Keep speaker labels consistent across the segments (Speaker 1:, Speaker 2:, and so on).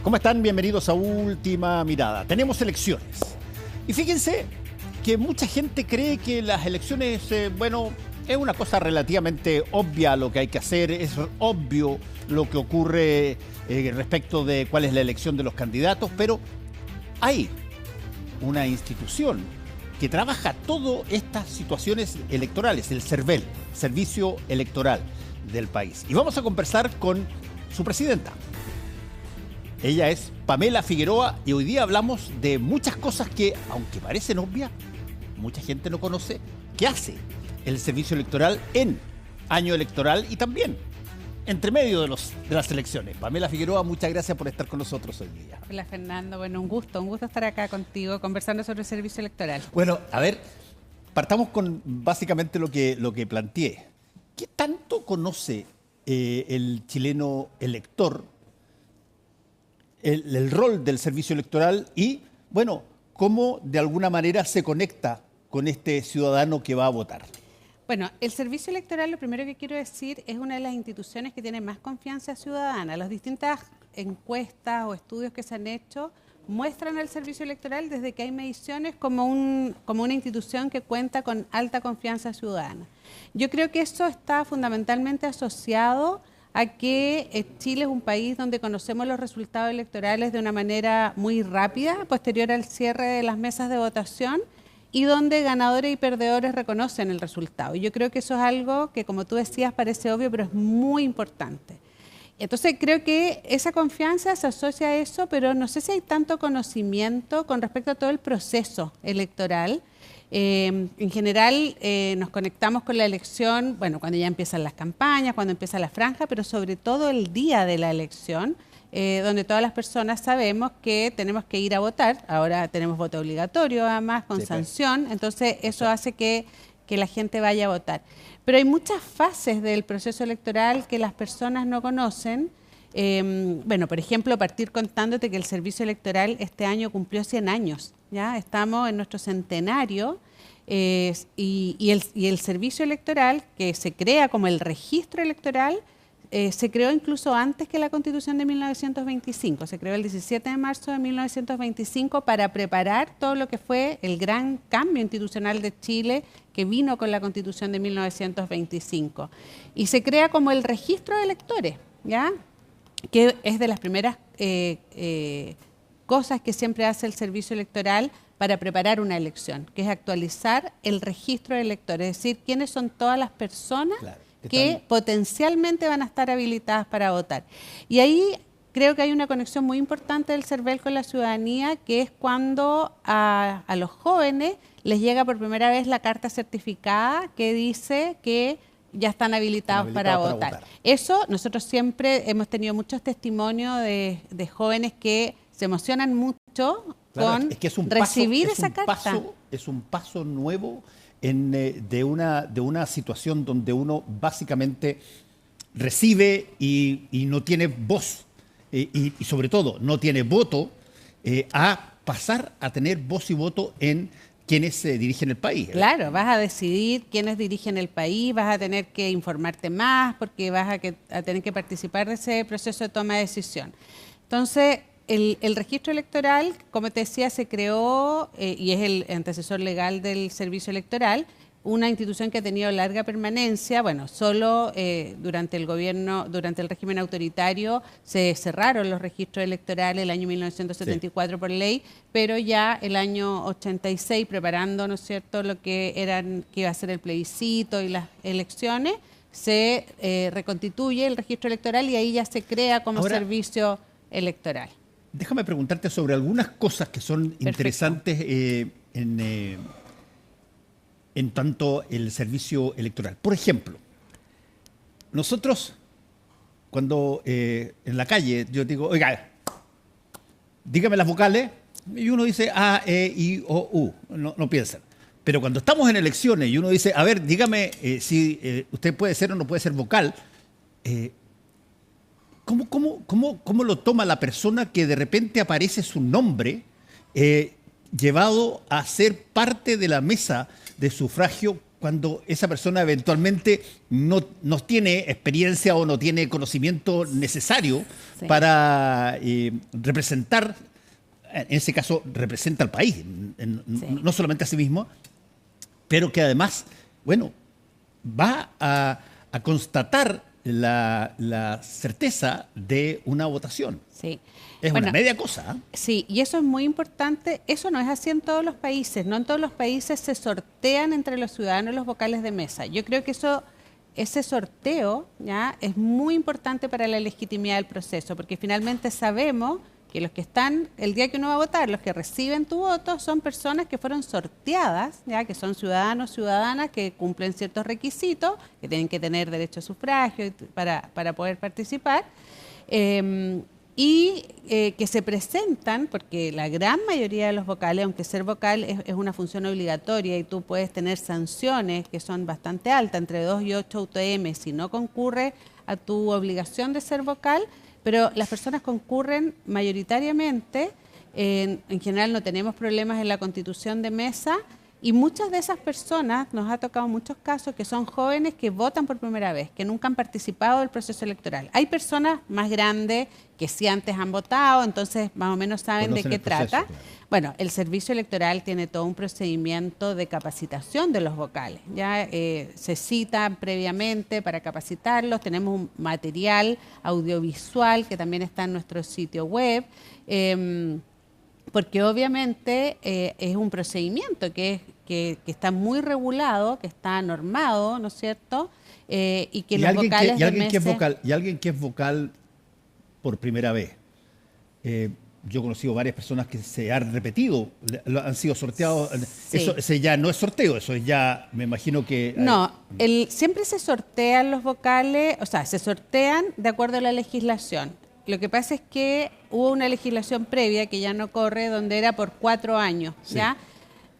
Speaker 1: ¿Cómo están? Bienvenidos a Última Mirada. Tenemos elecciones. Y fíjense que mucha gente cree que las elecciones, es una cosa relativamente obvia lo que hay que hacer. Es obvio lo que ocurre respecto de cuál es la elección de los candidatos, pero hay una institución que trabaja todas estas situaciones electorales, el CERVEL, Servicio Electoral del país. Y vamos a conversar con su presidenta. Ella es Pamela Figueroa y hoy día hablamos de muchas cosas que, aunque parecen obvias, mucha gente no conoce qué hace el servicio electoral en año electoral y también entre medio de las elecciones. Pamela Figueroa, muchas gracias por estar con nosotros hoy día.
Speaker 2: Hola Fernando, bueno, un gusto estar acá contigo conversando sobre el servicio electoral.
Speaker 1: Bueno, a ver, partamos con básicamente lo que planteé. ¿Qué tanto conoce el chileno elector el rol del servicio electoral y, cómo de alguna manera se conecta con este ciudadano que va a votar?
Speaker 2: Bueno, el servicio electoral, lo primero que quiero decir, es una de las instituciones que tiene más confianza ciudadana. Las distintas encuestas o estudios que se han hecho muestran al servicio electoral desde que hay mediciones como una institución que cuenta con alta confianza ciudadana. Yo creo que eso está fundamentalmente asociado a que Chile es un país donde conocemos los resultados electorales de una manera muy rápida, posterior al cierre de las mesas de votación, y donde ganadores y perdedores reconocen el resultado. Y yo creo que eso es algo que, como tú decías, parece obvio, pero es muy importante. Entonces creo que esa confianza se asocia a eso, pero no sé si hay tanto conocimiento con respecto a todo el proceso electoral. En general nos conectamos con la elección, cuando ya empiezan las campañas, cuando empieza la franja, pero sobre todo el día de la elección, donde todas las personas sabemos que tenemos que ir a votar. Ahora tenemos voto obligatorio, además, con sanción, entonces eso hace que la gente vaya a votar. Pero hay muchas fases del proceso electoral que las personas no conocen. Por ejemplo, partir contándote que el servicio electoral este año cumplió 100 años. ¿Ya? Estamos en nuestro centenario y el servicio electoral, que se crea como el registro electoral, se creó incluso antes que la Constitución de 1925. Se creó el 17 de marzo de 1925 para preparar todo lo que fue el gran cambio institucional de Chile que vino con la Constitución de 1925. Y se crea como el registro de electores, ¿ya? Que es de las primeras cosas que siempre hace el servicio electoral para preparar una elección, que es actualizar el registro de electores, es decir, quiénes son todas las personas que potencialmente van a estar habilitadas para votar. Y ahí creo que hay una conexión muy importante del CERVEL con la ciudadanía, que es cuando a los jóvenes les llega por primera vez la carta certificada que dice que ya están habilitados para votar. Eso, nosotros siempre hemos tenido muchos testimonios de jóvenes que se emocionan mucho con recibir esa carta.
Speaker 1: Es un paso nuevo de una situación donde uno básicamente recibe y no tiene voz y sobre todo no tiene voto, a pasar a tener voz y voto en quienes dirigen el país.
Speaker 2: Claro, vas a decidir quiénes dirigen el país, vas a tener que informarte más porque vas a tener que participar de ese proceso de toma de decisión. Entonces, el registro electoral, como te decía, se creó y es el antecesor legal del servicio electoral, una institución que ha tenido larga permanencia. Solo durante el régimen autoritario se cerraron los registros electorales el año 1974 por ley, pero ya el año 86, preparando, ¿no es cierto?, lo que iba a ser el plebiscito y las elecciones, se reconstituye el registro electoral y ahí ya se crea como servicio electoral.
Speaker 1: Déjame preguntarte sobre algunas cosas que son interesantes en tanto el servicio electoral. Por ejemplo, nosotros cuando en la calle yo digo, oiga, dígame las vocales, y uno dice A, E, I, O, U, no piensan. Pero cuando estamos en elecciones y uno dice, a ver, dígame si usted puede ser o no puede ser vocal, ¿Cómo lo toma la persona que de repente aparece su nombre llevado a ser parte de la mesa de sufragio cuando esa persona eventualmente no tiene experiencia o no tiene conocimiento necesario para representar, en ese caso representa al país, no solamente a sí mismo, pero que además, bueno, va a constatar la certeza de una votación.
Speaker 2: Sí.
Speaker 1: Es una media cosa. ¿Eh?
Speaker 2: Sí, y eso es muy importante. Eso no es así en todos los países. No en todos los países se sortean entre los ciudadanos los vocales de mesa. Yo creo que ese sorteo ya es muy importante para la legitimidad del proceso, porque finalmente sabemos que los que están el día que uno va a votar, los que reciben tu voto, son personas que fueron sorteadas, ya que son ciudadanos, ciudadanas que cumplen ciertos requisitos, que tienen que tener derecho a sufragio para poder participar. Que se presentan, porque la gran mayoría de los vocales, aunque ser vocal es una función obligatoria y tú puedes tener sanciones que son bastante altas, entre 2 y 8 UTM, si no concurre a tu obligación de ser vocal, pero las personas concurren mayoritariamente, en general no tenemos problemas en la constitución de mesa, y muchas de esas personas, nos ha tocado muchos casos, que son jóvenes que votan por primera vez, que nunca han participado del proceso electoral. Hay personas más grandes que sí antes han votado, entonces más o menos saben de qué trata. Claro. Bueno, el servicio electoral tiene todo un procedimiento de capacitación de los vocales. Ya se citan previamente para capacitarlos, tenemos un material audiovisual que también está en nuestro sitio web. Porque obviamente es un procedimiento que está muy regulado, que está normado, ¿no es cierto? Y que los vocales de mesa...
Speaker 1: Y alguien que es vocal por primera vez. Yo he conocido varias personas que se han repetido, han sido sorteados. Sí. Eso ya no es sorteo, eso es ya, me imagino que...
Speaker 2: No, siempre se sortean los vocales, o sea, se sortean de acuerdo a la legislación. Lo que pasa es que hubo una legislación previa que ya no corre, donde era por 4 años, ¿ya? Sí.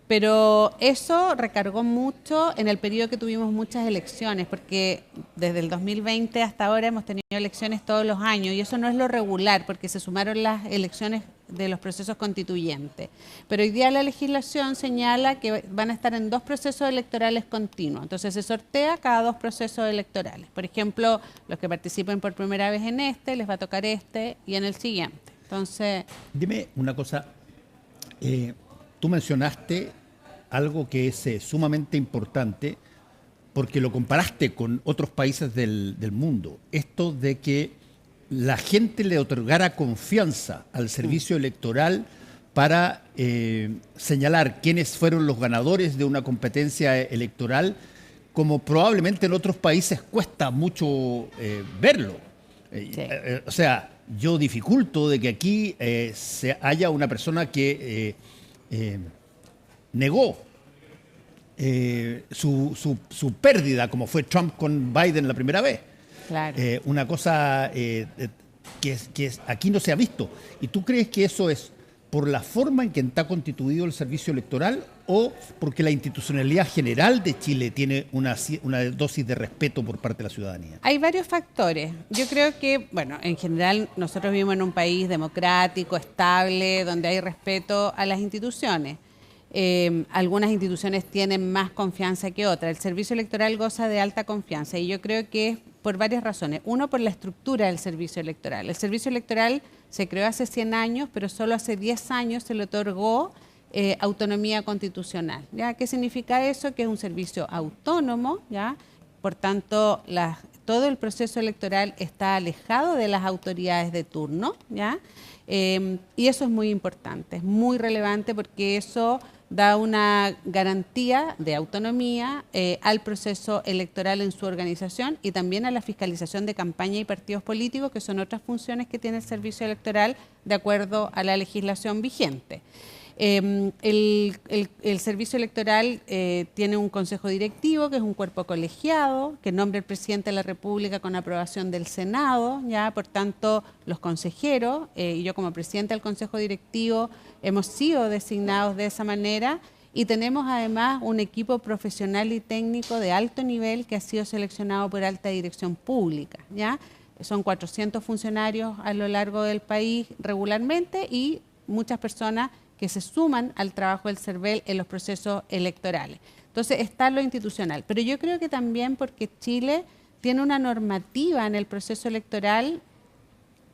Speaker 2: Pero eso recargó mucho en el periodo que tuvimos muchas elecciones, porque desde el 2020 hasta ahora hemos tenido elecciones todos los años, y eso no es lo regular, porque se sumaron las elecciones de los procesos constituyentes. Pero hoy día la legislación señala que van a estar en 2 procesos electorales continuos. Entonces se sortea cada 2 procesos electorales. Por ejemplo, los que participen por primera vez en les va a tocar y en el siguiente. Entonces...
Speaker 1: Dime una cosa. Tú mencionaste algo que es sumamente importante porque lo comparaste con otros países del mundo. Esto de que la gente le otorgara confianza al servicio electoral para señalar quiénes fueron los ganadores de una competencia electoral, como probablemente en otros países cuesta mucho verlo. Sí. O sea, yo dificulto de que aquí haya una persona que negó su pérdida, como fue Trump con Biden la primera vez.
Speaker 2: Claro.
Speaker 1: Una cosa que aquí no se ha visto. ¿Y tú crees que eso es por la forma en que está constituido el servicio electoral o porque la institucionalidad general de Chile tiene una dosis de respeto por parte de la ciudadanía?
Speaker 2: Hay varios factores. Yo creo que, bueno, en general nosotros vivimos en un país democrático, estable, donde hay respeto a las instituciones. Algunas instituciones tienen más confianza que otras. El servicio electoral goza de alta confianza y yo creo que es por varias razones. Uno, por la estructura del servicio electoral. El servicio electoral se creó hace 100 años, pero solo hace 10 años se le otorgó autonomía constitucional. ¿Ya? ¿Qué significa eso? Que es un servicio autónomo, ¿ya? Por tanto, todo el proceso electoral está alejado de las autoridades de turno, ¿ya? Y eso es muy importante, es muy relevante porque eso da una garantía de autonomía al proceso electoral en su organización y también a la fiscalización de campaña y partidos políticos, que son otras funciones que tiene el servicio electoral de acuerdo a la legislación vigente. El servicio electoral tiene un consejo directivo, que es un cuerpo colegiado, que nombra el presidente de la República con aprobación del Senado, ya por tanto los consejeros, y yo como presidenta del consejo directivo, hemos sido designados de esa manera, y tenemos además un equipo profesional y técnico de alto nivel que ha sido seleccionado por alta dirección pública, ¿ya? Son 400 funcionarios a lo largo del país regularmente y muchas personas que se suman al trabajo del CERVEL en los procesos electorales. Entonces está lo institucional. Pero yo creo que también porque Chile tiene una normativa en el proceso electoral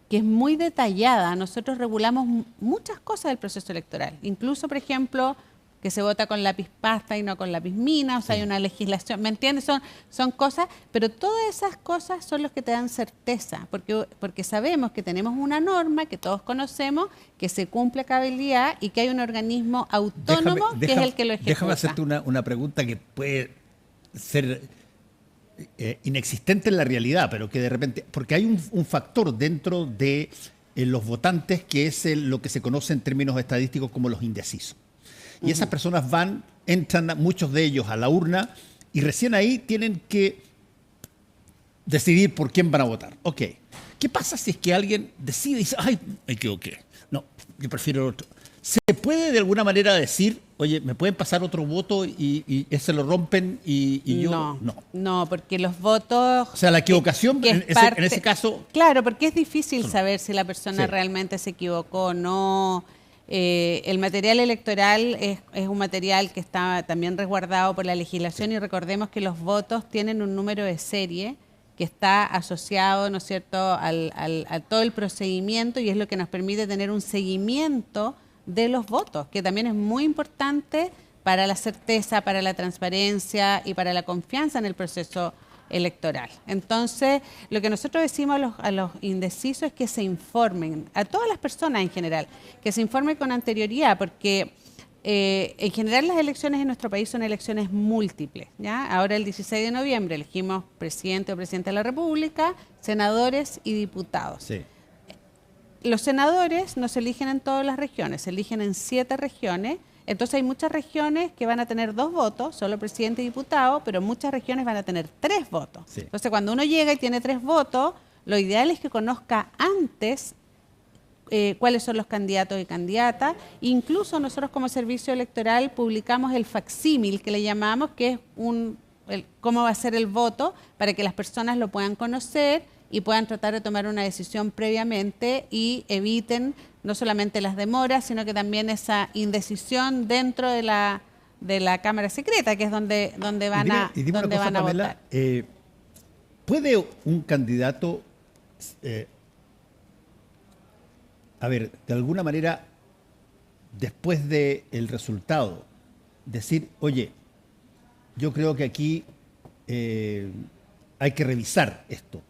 Speaker 2: que es muy detallada. Nosotros regulamos muchas cosas del proceso electoral. Incluso, por ejemplo, que se vota con lápiz pasta y no con lápiz mina, o sea, hay una legislación, ¿me entiendes? Son cosas, pero todas esas cosas son los que te dan certeza, porque sabemos que tenemos una norma que todos conocemos, que se cumple a cabalidad y que hay un organismo autónomo que es el que lo ejecuta.
Speaker 1: Déjame hacerte una pregunta que puede ser inexistente en la realidad, pero que de repente, porque hay un factor dentro de los votantes que es lo que se conoce en términos estadísticos como los indecisos. Y esas personas entran muchos de ellos a la urna y recién ahí tienen que decidir por quién van a votar. Ok, ¿qué pasa si es que alguien decide y dice, ay, me equivoqué? No, yo prefiero otro. ¿Se puede de alguna manera decir, oye, me pueden pasar otro voto y ese lo rompen y yo no?
Speaker 2: No, porque los votos...
Speaker 1: O sea, la equivocación en ese caso...
Speaker 2: Claro, porque es difícil saber si la persona realmente se equivocó o no. El material electoral es un material que está también resguardado por la legislación y recordemos que los votos tienen un número de serie que está asociado, ¿no es cierto?, a todo el procedimiento y es lo que nos permite tener un seguimiento de los votos, que también es muy importante para la certeza, para la transparencia y para la confianza en el proceso electoral. Entonces, lo que nosotros decimos a los indecisos es que se informen, a todas las personas en general, que se informen con anterioridad, porque en general las elecciones en nuestro país son elecciones múltiples, ¿ya? Ahora el 16 de noviembre elegimos presidente o presidenta de la República, senadores y diputados.
Speaker 1: Sí.
Speaker 2: Los senadores no se eligen en todas las regiones, se eligen en 7 regiones. Entonces hay muchas regiones que van a tener 2 votos, solo presidente y diputado, pero muchas regiones van a tener 3 votos.
Speaker 1: Sí.
Speaker 2: Entonces cuando uno llega y tiene 3 votos, lo ideal es que conozca antes cuáles son los candidatos y candidatas. Incluso nosotros como servicio electoral publicamos el facsímil que le llamamos, que es cómo va a ser el voto para que las personas lo puedan conocer y puedan tratar de tomar una decisión previamente y eviten no solamente las demoras, sino que también esa indecisión dentro de la Cámara Secreta, que es donde van a votar.
Speaker 1: ¿Puede un candidato, de alguna manera, después del resultado, decir, oye, yo creo que aquí hay que revisar esto?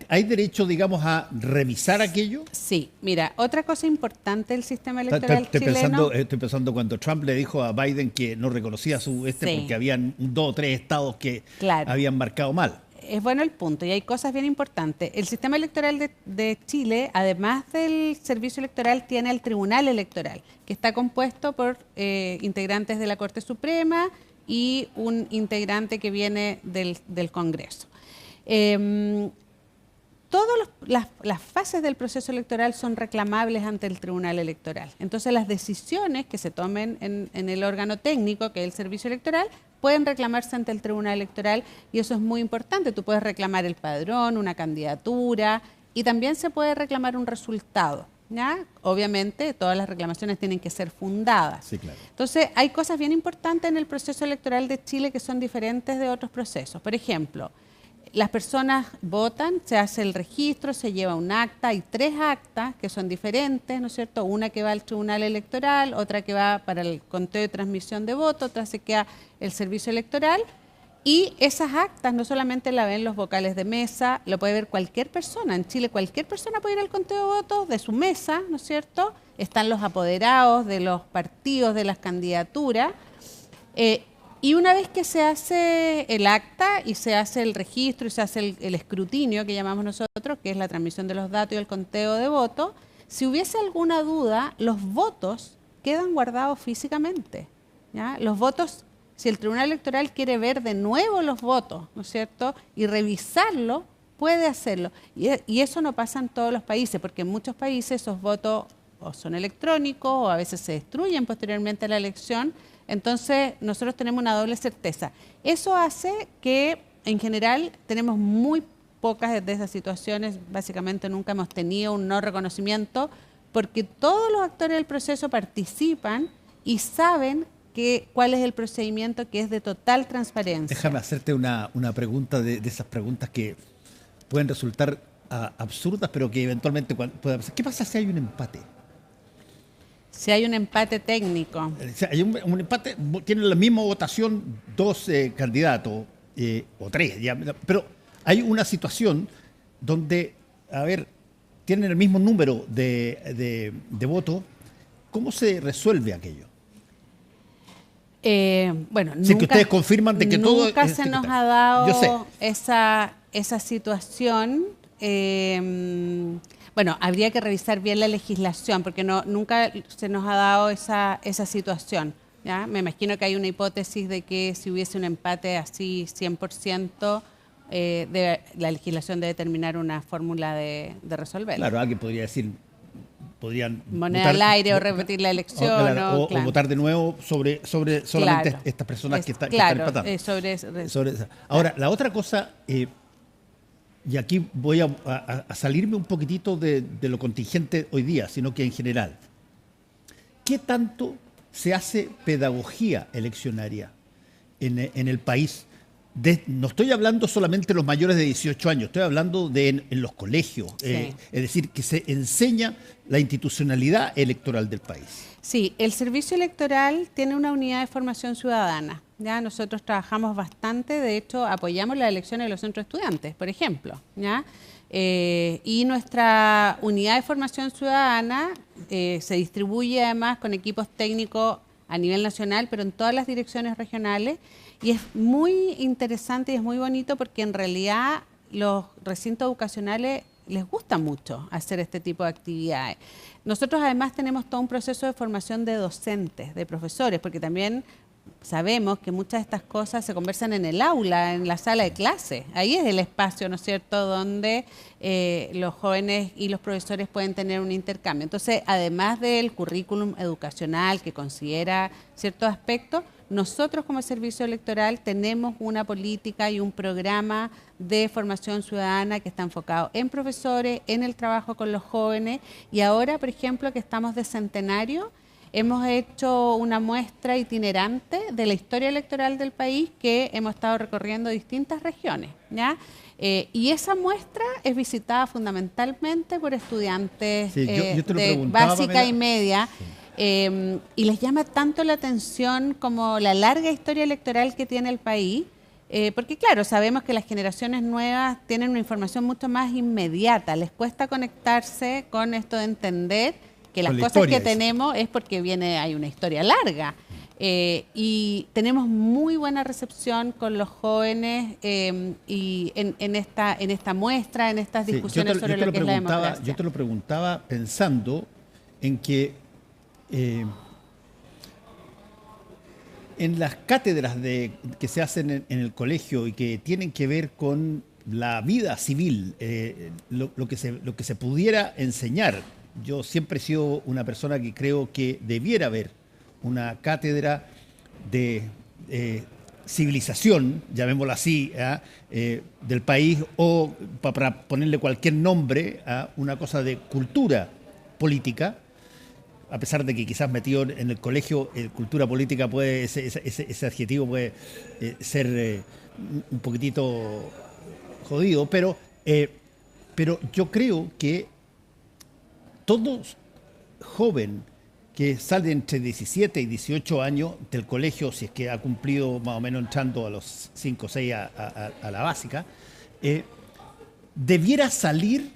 Speaker 1: ¿Hay derecho, digamos, a revisar aquello?
Speaker 2: Sí, mira, otra cosa importante del sistema electoral chileno...
Speaker 1: Estoy pensando cuando Trump le dijo a Biden que no reconocía porque habían 2 o 3 estados que habían marcado mal.
Speaker 2: Es bueno el punto y hay cosas bien importantes. El sistema electoral de Chile, además del servicio electoral, tiene el Tribunal Electoral, que está compuesto por integrantes de la Corte Suprema y un integrante que viene del Congreso. Todas las fases del proceso electoral son reclamables ante el Tribunal Electoral. Entonces, las decisiones que se tomen en el órgano técnico, que es el servicio electoral, pueden reclamarse ante el Tribunal Electoral y eso es muy importante. Tú puedes reclamar el padrón, una candidatura y también se puede reclamar un resultado, ¿ya? Obviamente, todas las reclamaciones tienen que ser fundadas.
Speaker 1: Sí, claro.
Speaker 2: Entonces, hay cosas bien importantes en el proceso electoral de Chile que son diferentes de otros procesos. Por ejemplo, las personas votan, se hace el registro, se lleva un acta, hay 3 actas que son diferentes, ¿no es cierto? Una que va al Tribunal Electoral, otra que va para el conteo y transmisión de votos, otra se queda el servicio electoral y esas actas no solamente la ven los vocales de mesa, lo puede ver cualquier persona. En Chile cualquier persona puede ir al conteo de votos de su mesa, ¿no es cierto? Están los apoderados de los partidos, de las candidaturas. Y una vez que se hace el acta y se hace el registro y se hace el escrutinio que llamamos nosotros, que es la transmisión de los datos y el conteo de votos, si hubiese alguna duda, los votos quedan guardados físicamente, ¿ya? Los votos, si el Tribunal Electoral quiere ver de nuevo los votos, ¿no es cierto?, y revisarlo, puede hacerlo. Y eso no pasa en todos los países, porque en muchos países esos votos o son electrónicos o a veces se destruyen posteriormente a la elección. Entonces, nosotros tenemos una doble certeza. Eso hace que, en general, tenemos muy pocas de esas situaciones. Básicamente, nunca hemos tenido un no reconocimiento porque todos los actores del proceso participan y saben cuál es el procedimiento que es de total transparencia.
Speaker 1: Déjame hacerte una pregunta de esas preguntas que pueden resultar absurdas, pero que eventualmente pueden pasar. ¿Qué pasa si hay un empate?
Speaker 2: Si hay un empate técnico.
Speaker 1: O sea, hay un empate, tienen la misma votación dos candidatos, o tres, ya, pero hay una situación donde, a ver, tienen el mismo número de votos. ¿Cómo se resuelve aquello?
Speaker 2: Bueno,
Speaker 1: si que ustedes confirman de que todo
Speaker 2: nunca se nos ha dado esa situación. Bueno, habría que revisar bien la legislación porque nunca se nos ha dado esa situación, ¿ya? Me imagino que hay una hipótesis de que si hubiese un empate así 100%, la legislación debe determinar una fórmula de resolverlo.
Speaker 1: Claro, alguien podría decir, podrían
Speaker 2: moneda
Speaker 1: votar,
Speaker 2: al aire o repetir la elección.
Speaker 1: O votar de nuevo sobre solamente estas personas que están empatando. Ahora, la otra cosa, y aquí voy a salirme un poquitito de lo contingente hoy día, sino que en general. ¿Qué tanto se hace pedagogía eleccionaria en el país? No estoy hablando solamente de los mayores de 18 años, estoy hablando en los colegios, es decir, que se enseña la institucionalidad electoral del país.
Speaker 2: Sí, el servicio electoral tiene una unidad de formación ciudadana. Ya nosotros trabajamos bastante, de hecho apoyamos las elecciones de los centros de estudiantes, por ejemplo, ¿ya? Y nuestra unidad de formación ciudadana se distribuye además con equipos técnicos a nivel nacional, pero en todas las direcciones regionales. Y es muy interesante y es muy bonito porque en realidad los recintos educacionales les gusta mucho hacer este tipo de actividades. Nosotros además tenemos todo un proceso de formación de docentes, de profesores, porque también sabemos que muchas de estas cosas se conversan en el aula, en la sala de clase. Ahí es el espacio, ¿no es cierto?, donde los jóvenes y los profesores pueden tener un intercambio. Entonces, además del currículum educacional que considera ciertos aspectos, nosotros como servicio electoral tenemos una política y un programa de formación ciudadana que está enfocado en profesores, en el trabajo con los jóvenes, y ahora, por ejemplo, que estamos de centenario, hemos hecho una muestra itinerante de la historia electoral del país que hemos estado recorriendo distintas regiones, ¿ya? Y esa muestra es visitada fundamentalmente por estudiantes de básica y media. Sí. Y les llama tanto la atención como la larga historia electoral que tiene el país, porque claro, sabemos que las generaciones nuevas tienen una información mucho más inmediata, les cuesta conectarse con esto de entender que las cosas que tenemos es porque hay una historia larga. Y tenemos muy buena recepción con los jóvenes y en esta muestra, en estas discusiones sobre lo que es la democracia.
Speaker 1: Yo te lo preguntaba pensando en que en las cátedras que se hacen en el colegio y que tienen que ver con la vida civil, lo que se pudiera enseñar. Yo siempre he sido una persona que creo que debiera haber una cátedra de civilización, llamémoslo así, del país, o para ponerle cualquier nombre a una cosa de cultura política, a pesar de que quizás metido en el colegio, cultura política ese adjetivo puede ser un poquitito jodido, pero yo creo que todo joven que sale entre 17 y 18 años del colegio, si es que ha cumplido más o menos entrando a los 5 o 6 a la básica, debiera salir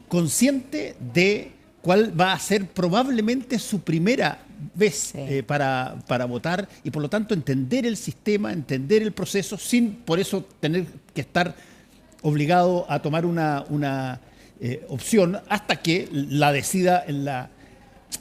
Speaker 1: consciente de cuál va a ser probablemente su primera vez para votar y por lo tanto entender el sistema, entender el proceso sin por eso tener que estar obligado a tomar una opción hasta que la decida en la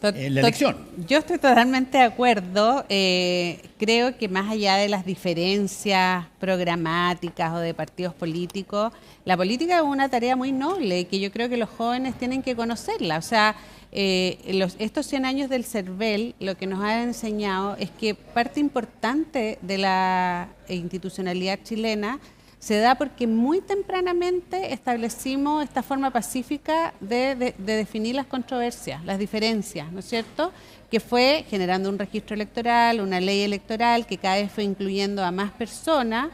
Speaker 1: elección.
Speaker 2: Yo estoy totalmente de acuerdo. Creo que más allá de las diferencias programáticas o de partidos políticos, la política es una tarea muy noble y que yo creo que los jóvenes tienen que conocerla. O sea, estos 100 años del CERVEL lo que nos ha enseñado es que parte importante de la institucionalidad chilena se da porque muy tempranamente establecimos esta forma pacífica de definir las controversias, las diferencias, ¿no es cierto?, que fue generando un registro electoral, una ley electoral que cada vez fue incluyendo a más personas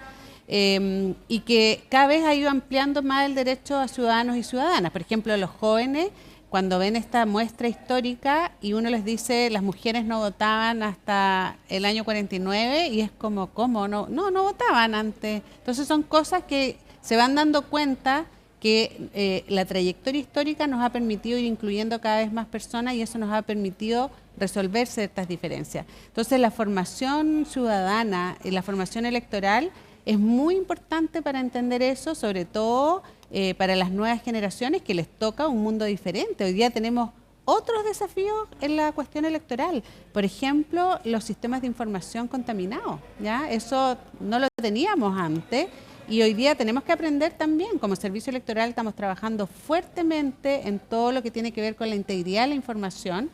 Speaker 2: y que cada vez ha ido ampliando más el derecho a ciudadanos y ciudadanas. Por ejemplo, los jóvenes, cuando ven esta muestra histórica y uno les dice las mujeres no votaban hasta el año 49 y es como, ¿cómo? No votaban antes. Entonces son cosas que se van dando cuenta que la trayectoria histórica nos ha permitido ir incluyendo cada vez más personas y eso nos ha permitido resolver ciertas diferencias. Entonces la formación ciudadana y la formación electoral es muy importante para entender eso, sobre todo para las nuevas generaciones que les toca un mundo diferente. Hoy día tenemos otros desafíos en la cuestión electoral. Por ejemplo, los sistemas de información contaminados, ¿ya? Eso no lo teníamos antes y hoy día tenemos que aprender también. Como servicio electoral estamos trabajando fuertemente en todo lo que tiene que ver con la integridad de la información,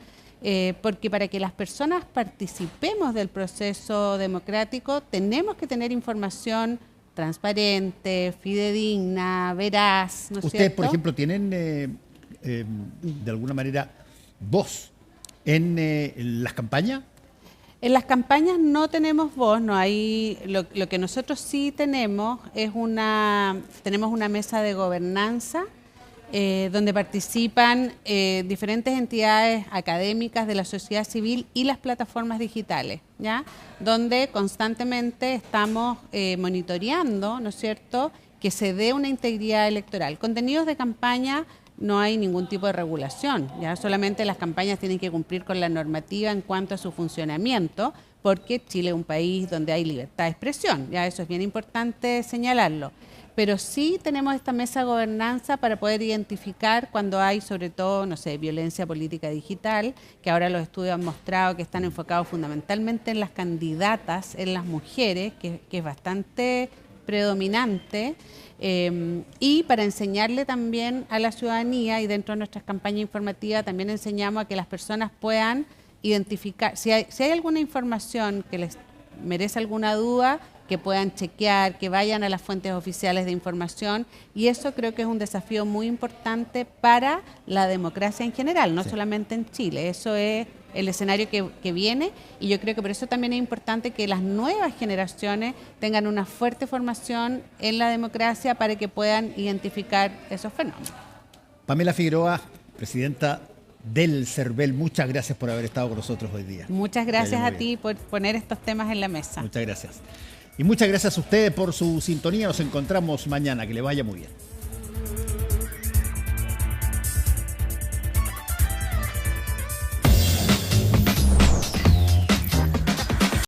Speaker 2: porque para que las personas participemos del proceso democrático tenemos que tener información transparente, fidedigna, veraz, ¿no es
Speaker 1: Ustedes,
Speaker 2: cierto?
Speaker 1: por ejemplo, tienen de alguna manera voz en las campañas.
Speaker 2: En las campañas no tenemos voz, no hay. Lo que nosotros sí tenemos es tenemos una mesa de gobernanza donde participan diferentes entidades académicas de la sociedad civil y las plataformas digitales, ¿ya? Donde constantemente estamos monitoreando, ¿no es cierto?, que se dé una integridad electoral. Contenidos de campaña no hay ningún tipo de regulación, ¿ya? Solamente las campañas tienen que cumplir con la normativa en cuanto a su funcionamiento, porque Chile es un país donde hay libertad de expresión, ya eso es bien importante señalarlo. Pero sí tenemos esta mesa de gobernanza para poder identificar cuando hay, sobre todo, no sé, violencia política digital, que ahora los estudios han mostrado que están enfocados fundamentalmente en las candidatas, en las mujeres, que es bastante predominante, y para enseñarle también a la ciudadanía, y dentro de nuestras campañas informativas también enseñamos a que las personas puedan identificar, si hay alguna información que les merece alguna duda, que puedan chequear, que vayan a las fuentes oficiales de información, y eso creo que es un desafío muy importante para la democracia en general, no solamente en Chile. Eso es el escenario que viene, y yo creo que por eso también es importante que las nuevas generaciones tengan una fuerte formación en la democracia para que puedan identificar esos fenómenos.
Speaker 1: Pamela Figueroa, presidenta del CERVEL, muchas gracias por haber estado con nosotros hoy día.
Speaker 2: Muchas gracias a ti por poner estos temas en la mesa.
Speaker 1: Muchas gracias. Y muchas gracias a ustedes por su sintonía. Nos encontramos mañana. Que le vaya muy bien.